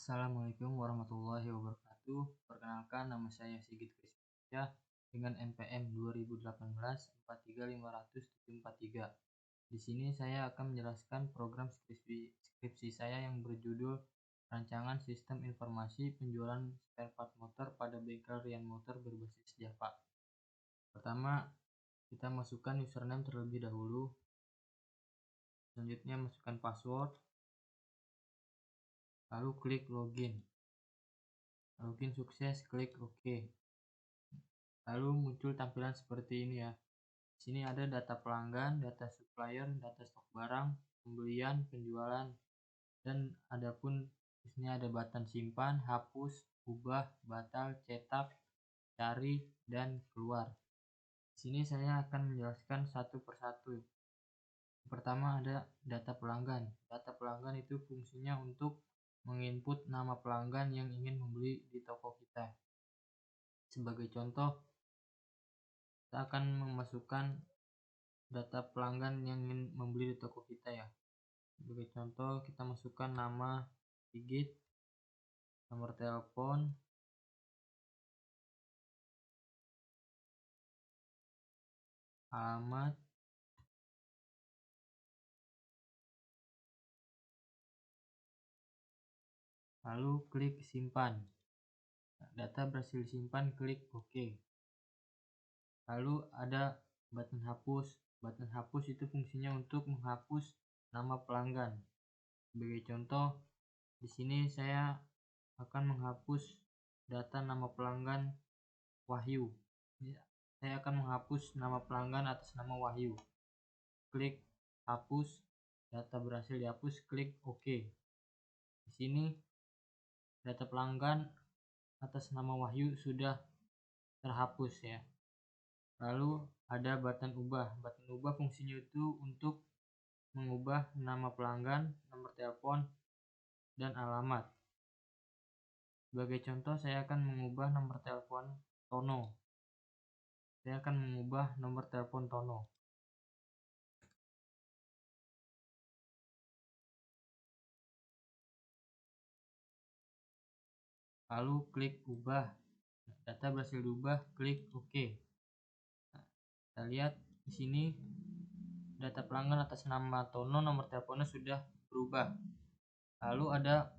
Assalamualaikum warahmatullahi wabarakatuh. Perkenalkan, nama saya Sigit Krisya dengan NPM 2018-43500-743. Di sini saya akan menjelaskan program skripsi saya yang berjudul Rancangan Sistem Informasi Penjualan Spare Part Motor pada Bengkel Rian Motor berbasis Java. Pertama, kita masukkan username terlebih dahulu. Selanjutnya masukkan password. Lalu klik login. Login sukses, klik OK. Lalu muncul tampilan seperti ini ya. Di sini ada data pelanggan, data supplier, data stok barang, pembelian, penjualan, dan adapun di sini ada button simpan, hapus, ubah, batal, cetak, cari, dan keluar. Di sini saya akan menjelaskan satu persatu. Pertama ada data pelanggan. Data pelanggan itu fungsinya untuk menginput nama pelanggan yang ingin membeli di toko kita. Sebagai contoh, kita akan memasukkan data pelanggan yang ingin membeli di toko kita ya. Sebagai contoh, kita masukkan nama Sigit, nomor telepon, alamat, lalu klik simpan. Data berhasil disimpan, klik OK. Lalu ada button hapus. Button hapus itu fungsinya untuk menghapus nama pelanggan. Sebagai contoh, di sini saya akan menghapus data nama pelanggan Wahyu. Saya akan menghapus nama pelanggan atas nama Wahyu. Klik hapus, data berhasil dihapus, klik OK. Di sini data pelanggan atas nama Wahyu sudah terhapus ya. Lalu ada button ubah. Button ubah fungsinya itu untuk mengubah nama pelanggan, nomor telepon, dan alamat. Sebagai contoh, saya akan mengubah nomor telepon Tono. Saya akan mengubah nomor telepon Tono. Lalu klik ubah. Data berhasil diubah, klik OK. Nah, kita lihat di sini data pelanggan atas nama Tono, nomor teleponnya sudah berubah. Lalu ada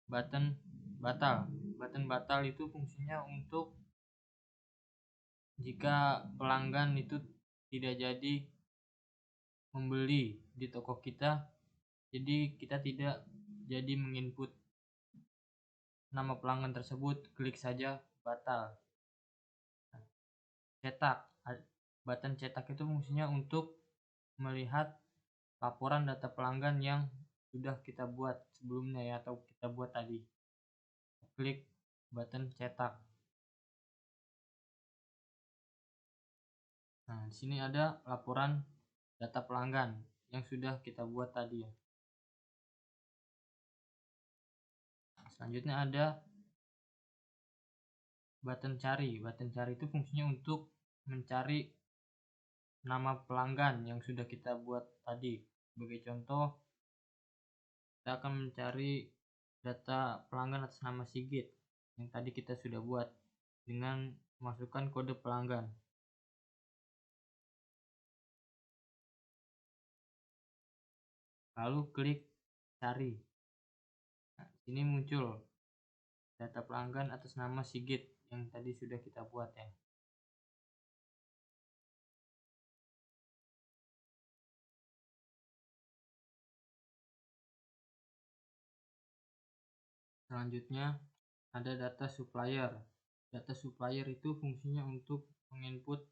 button batal. Button batal itu fungsinya untuk jika pelanggan itu tidak jadi membeli di toko kita, jadi kita tidak jadi menginput nama pelanggan tersebut, klik saja batal. Cetak. Button cetak itu fungsinya untuk melihat laporan data pelanggan yang sudah kita buat sebelumnya ya, atau kita buat tadi. Klik button cetak. Nah, di sini ada laporan data pelanggan yang sudah kita buat tadi ya. Selanjutnya ada button cari. Button cari itu fungsinya untuk mencari nama pelanggan yang sudah kita buat tadi. Sebagai contoh, kita akan mencari data pelanggan atas nama Sigit yang tadi kita sudah buat dengan memasukkan kode pelanggan. Lalu klik cari. Nah, ini muncul data pelanggan atas nama Sigit yang tadi sudah kita buat ya. Selanjutnya ada data supplier. Data supplier itu fungsinya untuk menginput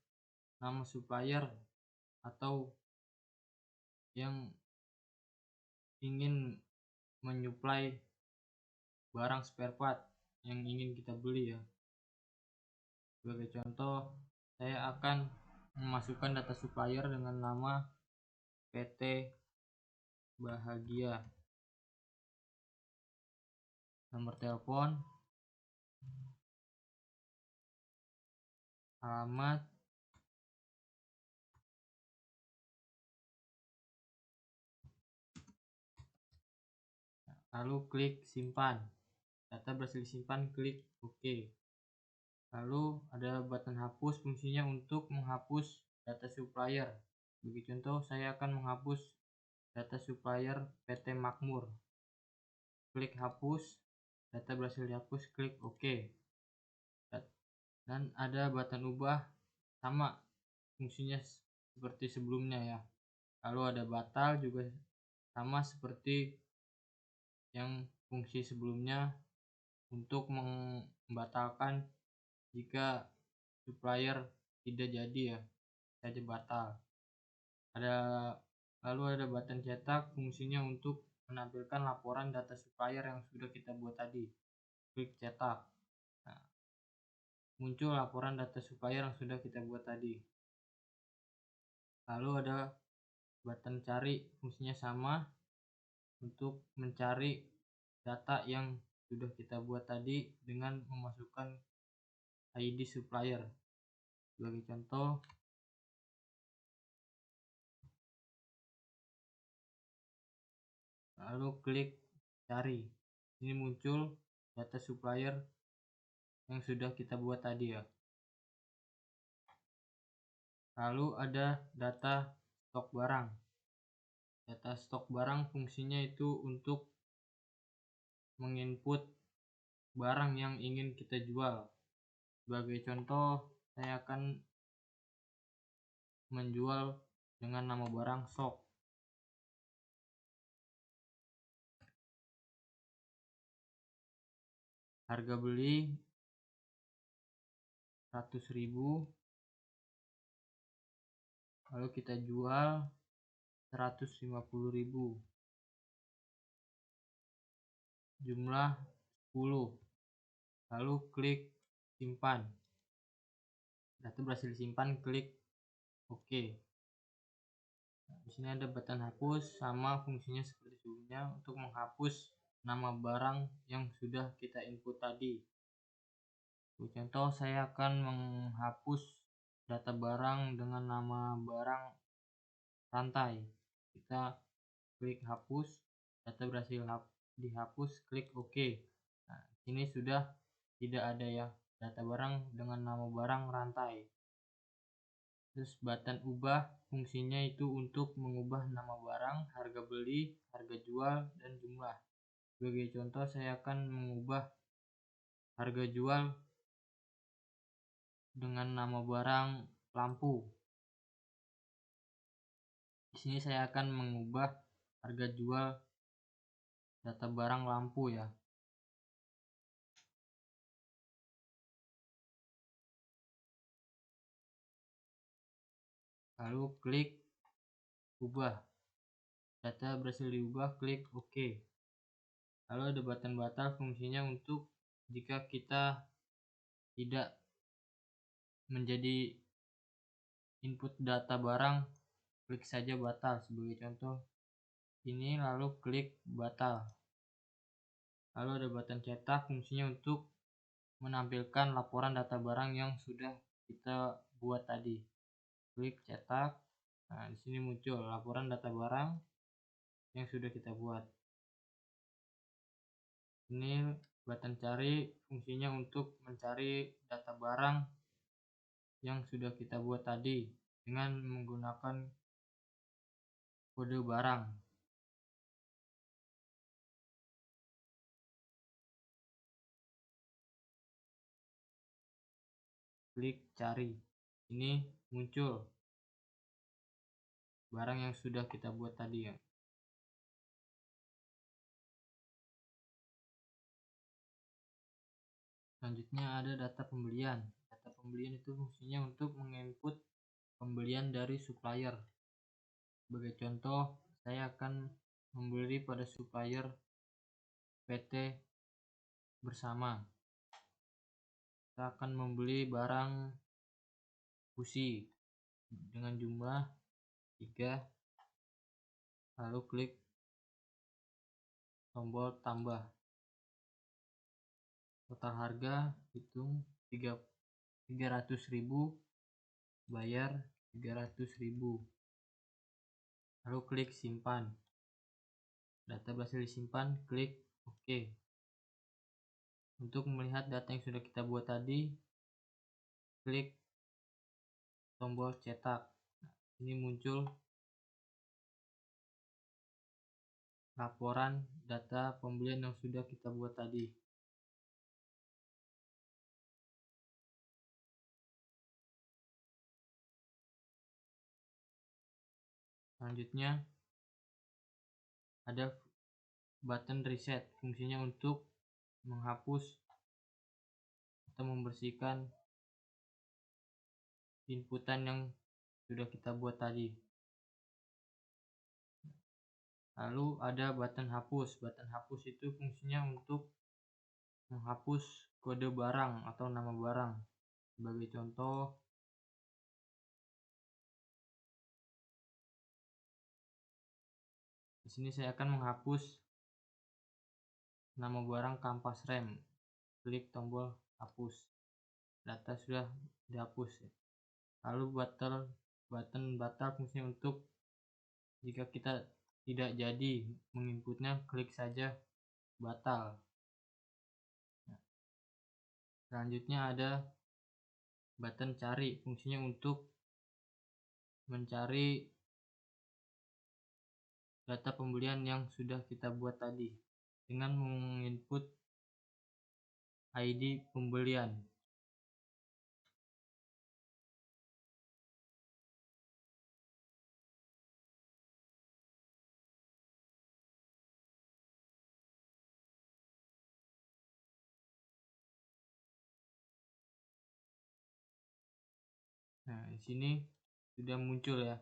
nama supplier atau yang ingin menyuplai barang spare part yang ingin kita beli ya. Sebagai contoh, saya akan memasukkan data supplier dengan nama PT Bahagia. Nomor telepon, alamat, lalu klik simpan. data berhasil disimpan, klik OK. Lalu ada button hapus, fungsinya untuk menghapus data supplier. Bagi contoh, saya akan menghapus data supplier PT Makmur. Klik hapus, data berhasil dihapus, klik OK. Dan ada button ubah, sama fungsinya seperti sebelumnya ya. Lalu ada batal, juga sama seperti yang fungsi sebelumnya, untuk membatalkan jika supplier tidak jadi ya, saja batal. Lalu ada button cetak, fungsinya untuk menampilkan laporan data supplier yang sudah kita buat tadi. Klik cetak. Nah, muncul laporan data supplier yang sudah kita buat tadi. Lalu ada button cari, fungsinya sama untuk mencari data yang sudah kita buat tadi dengan memasukkan ID supplier. Sebagai contoh, lalu klik cari. Ini muncul data supplier yang sudah kita buat tadi ya. Lalu ada data stok barang. Data stok barang fungsinya itu untuk menginput barang yang ingin kita jual. Sebagai contoh, saya akan menjual dengan nama barang sok. Harga beli 100.000, lalu kita jual 150.000. Jumlah 10. Lalu klik simpan. Data berhasil disimpan, klik OK. Di sini ada button hapus, sama fungsinya seperti sebelumnya untuk menghapus nama barang yang sudah kita input tadi. Contoh, saya akan menghapus data barang dengan nama barang rantai. Kita klik hapus, data berhasil dihapus, klik OK. Nah, ini sudah tidak ada ya data barang dengan nama barang rantai. Terus button ubah, fungsinya itu untuk mengubah nama barang, harga beli, harga jual, dan jumlah. Sebagai contoh, saya akan mengubah harga jual dengan nama barang lampu. Di sini saya akan mengubah harga jual data barang lampu ya. Lalu klik ubah. Data berhasil diubah, klik OK. Lalu ada button batal, fungsinya untuk jika kita tidak menjadi input data barang, klik saja batal. Sebagai contoh ini, lalu klik batal. Lalu ada button cetak, fungsinya untuk menampilkan laporan data barang yang sudah kita buat tadi. Klik cetak. Nah, di sini muncul laporan data barang yang sudah kita buat. Ini button cari, fungsinya untuk mencari data barang yang sudah kita buat tadi dengan menggunakan kode barang. Klik cari. Ini muncul barang yang sudah kita buat tadi ya. Selanjutnya ada data pembelian. Data pembelian itu fungsinya untuk menginput pembelian dari supplier. Sebagai contoh, saya akan membeli pada supplier PT Bersama. Kita akan membeli barang busi dengan jumlah 3, lalu klik tombol tambah. Total harga hitung 300.000, bayar 300.000, lalu klik simpan. Data berhasil disimpan, klik OK. Untuk melihat data yang sudah kita buat tadi, klik tombol cetak. Ini muncul laporan data pembelian yang sudah kita buat tadi. Selanjutnya ada button reset, fungsinya untuk menghapus atau membersihkan inputan yang sudah kita buat tadi. Lalu ada button hapus. Button hapus itu fungsinya untuk menghapus kode barang atau nama barang. Sebagai contoh, di sini saya akan menghapus nama barang kampas rem. Klik tombol hapus. Data sudah dihapus. Lalu button batal fungsinya untuk jika kita tidak jadi menginputnya, klik saja batal. Selanjutnya ada button cari, fungsinya untuk mencari data pembelian yang sudah kita buat tadi dengan menginput ID pembelian. Nah, di sini sudah muncul ya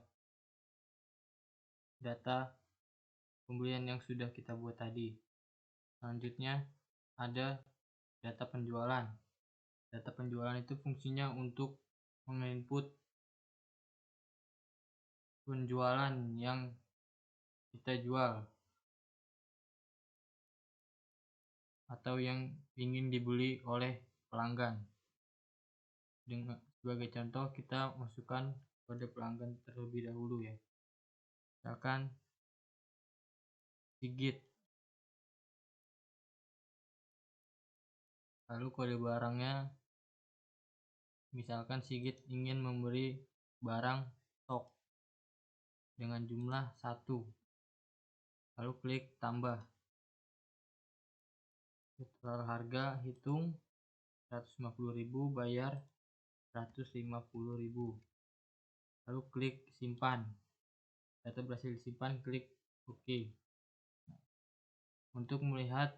data pembelian yang sudah kita buat tadi. Selanjutnya ada data penjualan. Data penjualan itu fungsinya untuk menginput penjualan yang kita jual atau yang ingin dibeli oleh pelanggan. Sebagai contoh, kita masukkan kode pelanggan terlebih dahulu ya. Misalkan Sigit. Lalu kode barangnya, misalkan Sigit ingin membeli barang stok dengan jumlah 1. Lalu klik tambah. Setelah harga, hitung 150.000, bayar 150.000. Lalu klik simpan. Data berhasil disimpan, klik OK. Untuk melihat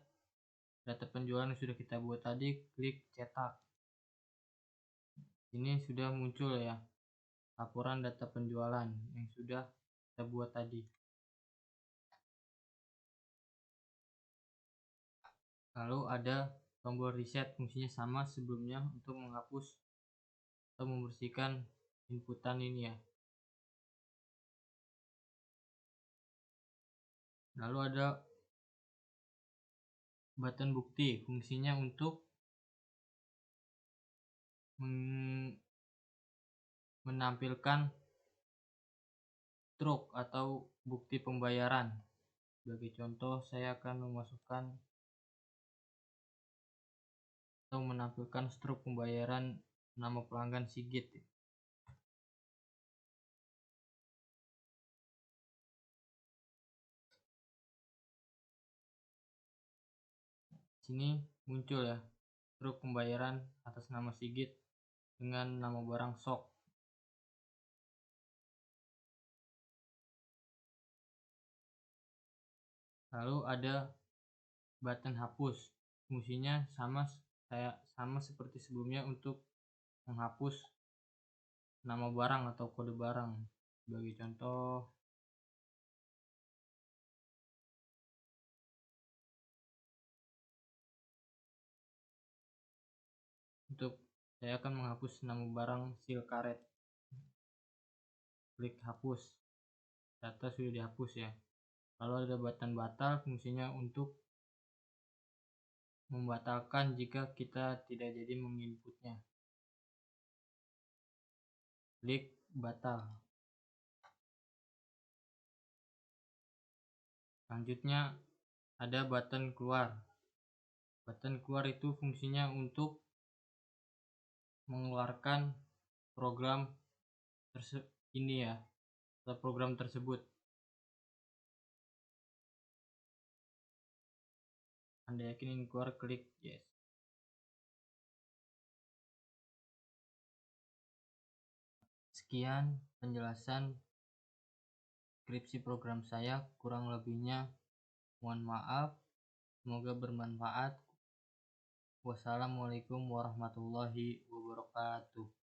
data penjualan yang sudah kita buat tadi, klik cetak. Ini sudah muncul ya laporan data penjualan yang sudah kita buat tadi. Lalu ada tombol reset, fungsinya sama sebelumnya untuk menghapus atau membersihkan inputan ini ya. Lalu ada button bukti, fungsinya untuk menampilkan truk atau bukti pembayaran. Sebagai contoh, saya akan memasukkan atau menampilkan struk pembayaran nama pelanggan Sigit. Sini muncul ya struk pembayaran atas nama Sigit dengan nama barang sok. Lalu ada button hapus, fungsinya sama seperti sebelumnya untuk menghapus nama barang atau kode barang. Sebagai contoh, saya akan menghapus nama barang sil karet. Klik hapus. Data sudah dihapus ya. Lalu ada button batal, fungsinya untuk membatalkan jika kita tidak jadi menginputnya. Klik batal. Selanjutnya ada button keluar. Button keluar itu fungsinya untuk mengeluarkan program program tersebut. Anda yakin ingin keluar, klik yes. Sekian penjelasan skripsi program saya, kurang lebihnya mohon maaf. Semoga bermanfaat. Wassalamualaikum warahmatullahi wabarakatuh.